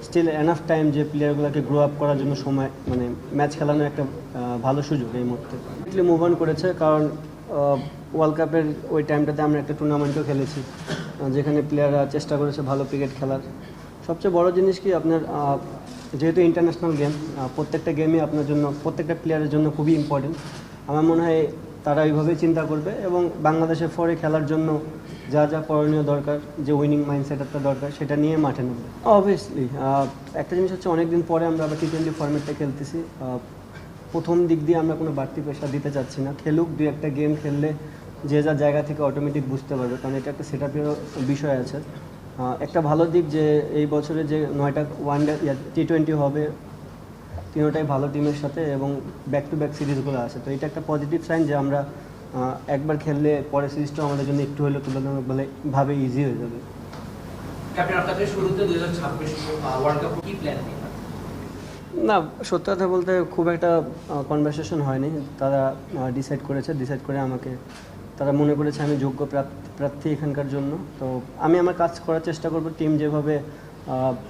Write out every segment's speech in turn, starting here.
Still enough time যে প্লেয়ারগুলোকে grow up করার জন্য সময় মানে ম্যাচ খেলানোর একটা ভালো সুযোগ এই মুহূর্তে মুভ অন করেছে কারণ ওয়ার্ল্ড কাপের ওই টাইমটাতে আমরা একটা টুর্নামেন্টও খেলেছি যেখানে প্লেয়াররা চেষ্টা করেছে ভালো ক্রিকেট খেলার। সবচেয়ে বড় জিনিস কি আপনার যেহেতু ইন্টারন্যাশনাল গেম, প্রত্যেকটা গেমই আপনার জন্য প্রত্যেকটা প্লেয়ারের জন্য খুবই ইম্পর্টেন্ট। আমার মনে হয় তারা এইভাবেই চিন্তা করবে এবং বাংলাদেশের ফরে খেলার জন্য যা যা করণীয় দরকার, যে উইনিং মাইন্ডসেট একটা দরকার, সেটা নিয়ে মাঠে নামবে। অবভিয়াসলি একটা জিনিস হচ্ছে অনেক দিন পরে আমরা আবার টি-20 ফরম্যাটটা খেলতেছি। প্রথম দিক দিয়ে আমরা কোনো বাড়তি প্রেশার দিতে চাচ্ছি না, খেলুক, দুই একটা গেম খেললে যে যা জায়গা থেকে অটোমেটিক বুঝতে পারবে, কারণ এটা একটা সেট আপেরও বিষয় আছে। একটা ভালো দিক যে এই বছরে যে 9টা ওয়ানডে টি-20 হবে, তিনোটাই ভালো টিমের সাথে এবং ব্যাক টু ব্যাক সিরিজগুলো আছে, তো এটা একটা পজিটিভ সাইন যে আমরা একবার খেললে পরের সিরিজটাও আমাদের জন্য একটু হলেও তুলনামূলকভাবে ইজি হয়ে যাবে। না, সত্যি কথা বলতে খুব একটা কনভারসেশন হয়নি। তারা ডিসাইড করে আমাকে তারা মনে করেছে আমি যোগ্য প্রার্থী এখানকার জন্য। তো আমি আমার কাজ করার চেষ্টা করব। টিম যেভাবে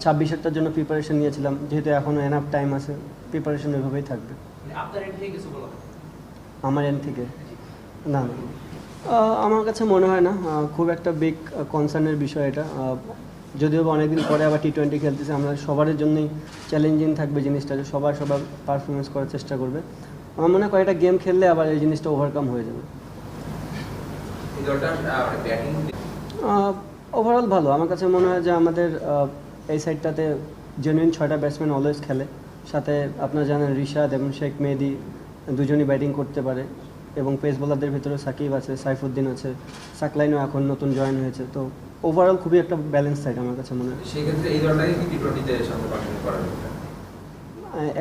26-এরটার জন্য প্রিপারেশন নিয়েছিলাম, যেহেতু এখনও এনাফ টাইম আছে, প্রিপারেশন ওইভাবেই থাকবে। আমার এন্ড থেকে না না, আমার কাছে মনে হয় না খুব একটা বিগ কনসার্নের বিষয় এটা। যদিও অনেকদিন পরে আবার টি-20 খেলতেছে, আমরা সবার জন্যই চ্যালেঞ্জিং থাকবে জিনিসটা, যে সবার পারফরমেন্স করার চেষ্টা করবে। আমার মনে হয় কয়েকটা গেম খেললে আবার এই জিনিসটা ওভারকাম হয়ে যাবে। ওভারঅল ভালো। আমার কাছে মনে হয় যে আমাদের এই সাইডটাতে জেনুইন 6টা ব্যাটসম্যান অলওয়েজ খেলে। সাথে আপনারা জানেন রিশাদ এবং শেখ মেহেদি দুজনই ব্যাটিং করতে পারে, এবং পেস বোলারদের ভিতরে সাকিব আছে, সাইফুদ্দিন আছে, সাকলাইনও এখন নতুন জয়েন হয়েছে। তো ওভারঅল খুবই একটা ব্যালেন্স সাইড আমার কাছে মনে হয়। সেক্ষেত্রে এই দলটাকে কি টি-20-তে সামনে পাঠানো করা যাবে?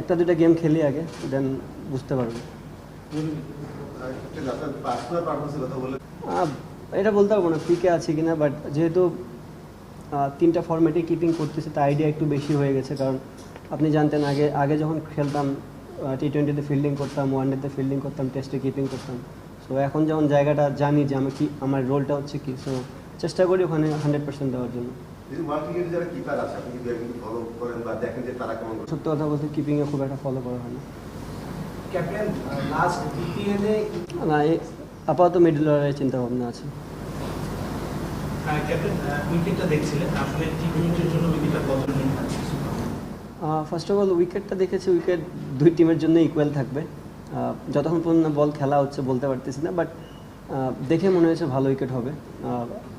একটা দুটা গেম খেলি আগে, দেন বুঝতে পারবো। এটা বলতে পারবো না পিকে আছে কিনা, বাট যেহেতু 3টা ফরম্যাটে কিপিং করতেছে, তার আইডিয়া একটু বেশি হয়ে গেছে। কারণ আপনি জানতেন আগে যখন খেলতাম টি-20-তে ফিল্ডিং করতাম, ওয়ানডেতে ফিল্ডিং করতাম, টেস্টে কিপিং করতাম। সো এখন যেমন জায়গাটা জানি যে আমার রোলটা হচ্ছে কি, সো চেষ্টা করি ওখানে 100% দেওয়ার জন্য। সত্য কথা বলতে কিপিংয়ে খুব একটা ফলো করা হয় না। না, আপাতত মিডল অর্ডারের চিন্তা ভাবনা আছে। ফার্স্ট অফ অল উইকেটটা দেখেছি, উইকেট দুই টিমের জন্য ইকুয়াল থাকবে। যতক্ষণ পর্যন্ত বল খেলা হচ্ছে বলতে পারতেছি না, বাট দেখে মনে হয়েছে ভালো উইকেট হবে।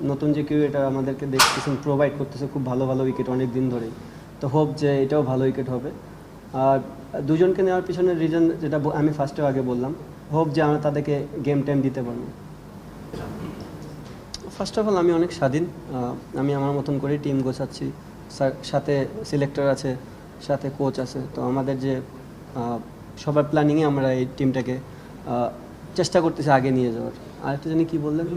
নতুন যে কেউ এটা আমাদেরকে দেখতেছেন প্রোভাইড করতেছে খুব ভালো ভালো উইকেট অনেক দিন ধরেই, তো হোপ যে এটাও ভালো উইকেট হবে। আর দুজনকে নেওয়ার পিছনের রিজন যেটা আমি ফার্স্টেও আগে বললাম, হোপ যে আমরা তাদেরকে গেম টাইম দিতে পারবো। ফার্স্ট অফ অল আমি অনেক স্বাধীন, আমি আমার মতন করে টিম গোছাচ্ছি। সাথে সিলেক্টর আছে, সাথে কোচ আছে, তো আমাদের যে সবার প্ল্যানিংয়ে আমরা এই টিমটাকে চেষ্টা করতেছি আগে নিয়ে যাওয়ার। আর একটা জানি কী বললেন,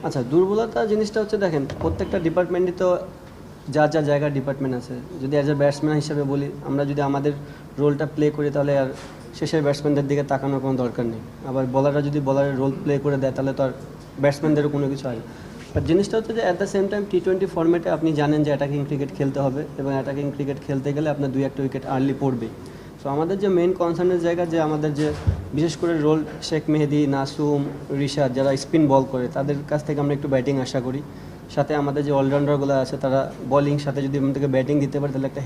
আচ্ছা দুর্বলতা জিনিসটা হচ্ছে, দেখেন প্রত্যেকটা ডিপার্টমেন্টই তো যা জায়গার ডিপার্টমেন্ট আছে। যদি অ্যাজ এ ব্যাটসম্যান হিসেবে বলি, আমরা যদি আমাদের রোলটা প্লে করি তাহলে আর শেষের ব্যাটসম্যানদের দিকে তাকানোর কোনো দরকার নেই। আবার বলাররা যদি বলারের রোল প্লে করে দেয় তাহলে তো আর ব্যাটসম্যানদেরও কোনো কিছু হয়। বাট জিনিসটা হচ্ছে যে অ্যাট দ্য সেম টাইম টি-20 ফর্মেটে আপনি জানেন যে অ্যাটাকিং ক্রিকেট খেলতে হবে, এবং অ্যাটাকিং ক্রিকেট খেলতে গেলে আপনার 2-1টা উইকেট আর্লি পড়বেই। সো আমাদের যে মেইন কনসার্নের জায়গা, যে আমাদের যে বিশেষ করে রোল শেখ মেহেদি, নাসুম, রিশাদ যারা স্পিন বল করে, তাদের কাছ থেকে আমরা একটু ব্যাটিং আশা করি। সাথে আমাদের যে অলরাউন্ডারগুলো আছে তারা বলিং সাথে যদি আমাদেরকে ব্যাটিং দিতে পারে তাহলে একটা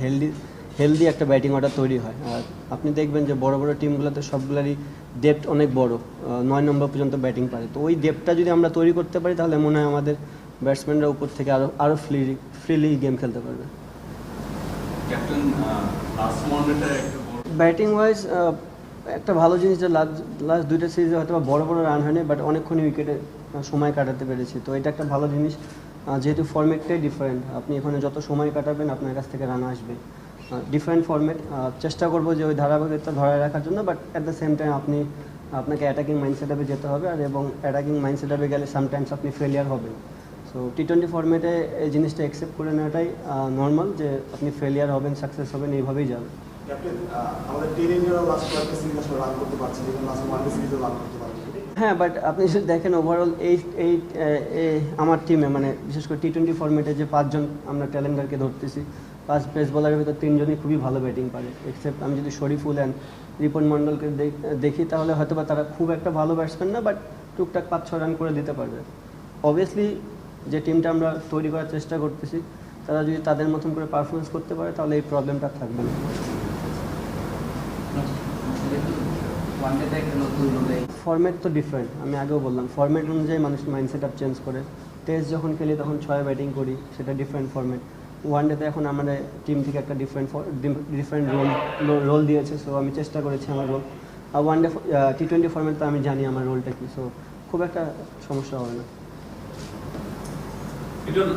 হেলদি একটা ব্যাটিং অর্ডার তৈরি হয়। আর আপনি দেখবেন যে বড় বড় টিমগুলোতে সবগুলোরই ডেপথ অনেক বড়, 9 নম্বর পর্যন্ত ব্যাটিং পারে। তো ওই ডেপথটা যদি আমরা তৈরি করতে পারি তাহলে মনে হয় আমাদের ব্যাটসম্যানরা উপর থেকে আরও ফ্রিলি গেম খেলতে পারবে। ব্যাটিং ওয়াইজ একটা ভালো জিনিস যে লাস্ট 2টা সিরিজে হয়তো বড় রান হয়নি, বাট অনেকক্ষণই উইকেটে সময় কাটাতে পেরেছি, তো এটা একটা ভালো জিনিস। যেহেতু ফরম্যাটটাই ডিফারেন্ট, আপনি এখানে যত সময় কাটাবেন আপনার কাছ থেকে রান আসবে। ডিফারেন্ট ফরম্যাট, চেষ্টা করবো যে ওই ধারাবাহিকতা ধরে রাখার জন্য, but at the same time আপনাকে অ্যাটাকিং মাইন্ডসেট আপে যেতে হবে, আর এবং অ্যাটাকিং মাইন্ডসেট আপে গেলে সামটাইমস আপনি ফেলিয়ার হবেন। সো টি-20 ফরম্যাটে এই জিনিসটা অ্যাকসেপ্ট করে নেওয়াটাই নর্মাল, যে আপনি ফেলিয়ার হবেন, সাকসেস হবেন, এইভাবেই যাবে। হ্যাঁ, বাট আপনি যদি দেখেন ওভারঅল এই আমার টিমে, মানে বিশেষ করে টি-20 ফরম্যাটে যে 5জন আমরা ট্যালেন্টারকে ধরতেছি, 5 পেস বলারের ভিতর 3 জনই খুবই ভালো ব্যাটিং পারে, এক্সেপ্ট আমি যদি শরীফুল অ্যান্ড রিপন মণ্ডলকে দেখি তাহলে হয়তো বা তারা খুব একটা ভালো ব্যাটসম্যান না, বাট টুকটাক 5-6 রান করে দিতে পারবে। অবভিয়াসলি যে টিমটা আমরা তৈরি করার চেষ্টা করতেছি তারা যদি তাদের মতন করে পারফরমেন্স করতে পারে তাহলে এই প্রবলেমটা থাকবে না। ফরম্যাট তো ডিফারেন্ট, আমি আগেও বললাম ফরম্যাট অনুযায়ী মানুষ মাইন্ডসেট আপ চেঞ্জ করে। টেস্ট যখন খেলি তখন 6 ব্যাটিং করি, সেটা ডিফারেন্ট ফরম্যাট। ওয়ানডেতে এখন আমাদের টিম থেকে একটা ডিফারেন্ট রোল দিয়েছে, সো আমি চেষ্টা করেছি আমার রোল। আর ওয়ানডে T20 ফরম্যাট তো আমি জানি আমার রোলটা কি, সো খুব একটা সমস্যা হবে না।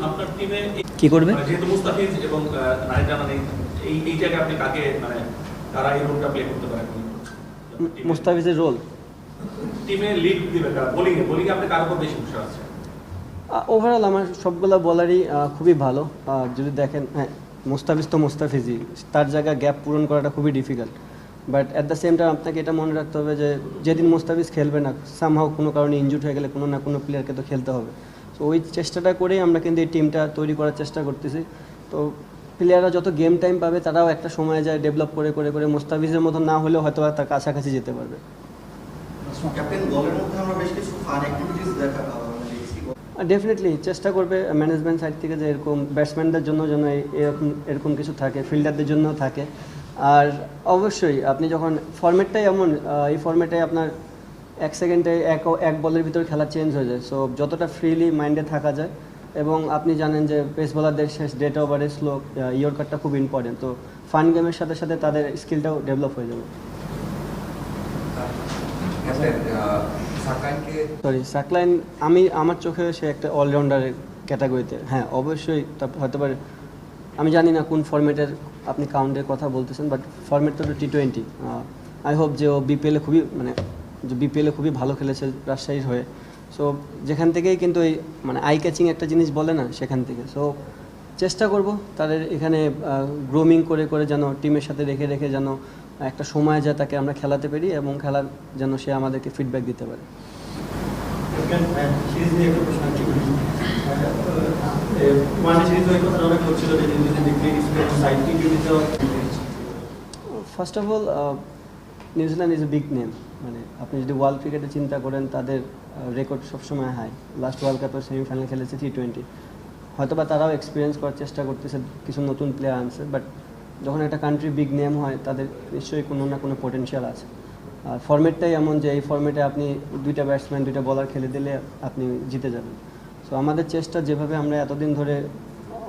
আপনার টিমে কি করবে যেহেতু মুস্তাফিজ এবং নাহিদ রানা নেই, এই জায়গায় আপনি কাকে মানে তারা এই রোলটা প্লে করতে পারেন? মুস্তাফিজের রোল টিমে লিড দিবে কারা? বোলিং আপনি কার উপর বেশি ভরসা আছে? ওভারঅল আমার সবগুলো বলারই খুবই ভালো। যদি দেখেন, হ্যাঁ মুস্তাফিজ তো মুস্তাফিজই, তার জায়গায় গ্যাপ পূরণ করাটা খুবই difficult. But at the same time আপনাকে এটা মনে রাখতে হবে যে যেদিন মুস্তাফিজ খেলবে না, সামহাও কোনো কারণে ইনজুর্ড হয়ে গেলে কোনো না কোনো প্লেয়ারকে তো খেলতে হবে। সো ওই চেষ্টাটা করেই আমরা কিন্তু এই টিমটা তৈরি করার চেষ্টা করতেছি। তো প্লেয়াররা যত গেম টাইম পাবে তারাও একটা সময় যায় ডেভেলপ করে করে করে মুস্তাফিজের মতো না হলেও হয়তো তার কাছাকাছি যেতে পারবে। ক্যাপ্টেন দলের মধ্যে আমরা বেশ কিছু ফান অ্যাক্টিভিটিস দেখছি। ডেফিনেটলি চেষ্টা করবে ম্যানেজমেন্ট সাইড থেকে যে এরকম ব্যাটসম্যানদের জন্য যেন এরকম কিছু থাকে, ফিল্ডারদের জন্য থাকে। আর অবশ্যই আপনি যখন ফরম্যাটটাই এমন, এই ফরম্যাটে আপনার 1 সেকেন্ডে এক বলের ভিতর খেলা চেঞ্জ হয়ে যায়। সো যতটা ফ্রিলি মাইন্ডে থাকা যায়, এবং আপনি জানেন যে পেস বোলারদের শেষ ডেট ওভারে স্লো ইয়র্কারটা খুব ইম্পর্টেন্ট। তো ফান গেমের সাথে সাথে তাদের স্কিলটাও ডেভেলপ হয়ে যাবে। সাকলাইন আমার চোখে সে একটা অলরাউন্ডারের ক্যাটাগরিতে, হ্যাঁ অবশ্যই হতে পারে। আমি জানি না কোন ফরম্যাটের আপনি কাউন্টের কথা বলতেছেন, বাট ফরম্যাট তো T20। আই হোপ যে ও বিপিএলে খুবই ভালো খেলেছে রাজশাহীর হয়ে। সো যেখান থেকেই কিন্তু এই মানে আই ক্যাচিং একটা জিনিস বলে না, সেখান থেকে। সো চেষ্টা করব তাদের এখানে গ্রোমিং করে করে যেন টিমের সাথে রেখে রেখে যেন একটা সময় যায় তাকে আমরা খেলাতে পারি, এবং খেলার যেন সে আমাদেরকে ফিডব্যাক দিতে পারে। First of all New Zealand is a big name. মানে আপনি যদি ওয়ার্ল্ড ক্রিকেটে চিন্তা করেন, তাদের রেকর্ড সবসময় হাই। লাস্ট ওয়ার্ল্ড কাপের সেমিফাইনাল খেলেছে T20। হয়তো বা তারাও এক্সপিরিয়েন্স করার চেষ্টা করতেছে, কিছু নতুন প্লেয়ার আনছে। বাট যখন একটা কান্ট্রি বিগ নেম হয়, তাদের নিশ্চয়ই কোনো না কোনো পোটেনশিয়াল আছে। আর ফরম্যাটটাই এমন যে এই ফরম্যাটে আপনি 2টা ব্যাটসম্যান 2টা বলার খেলে দিলে আপনি জিতে যাবেন। সো আমাদের চেষ্টা যেভাবে আমরা এতদিন ধরে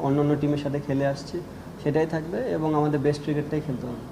অন্য টিমের সাথে খেলে আসছি সেটাই থাকবে, এবং আমাদের বেস্ট ক্রিকেটটাই খেলতে হবে।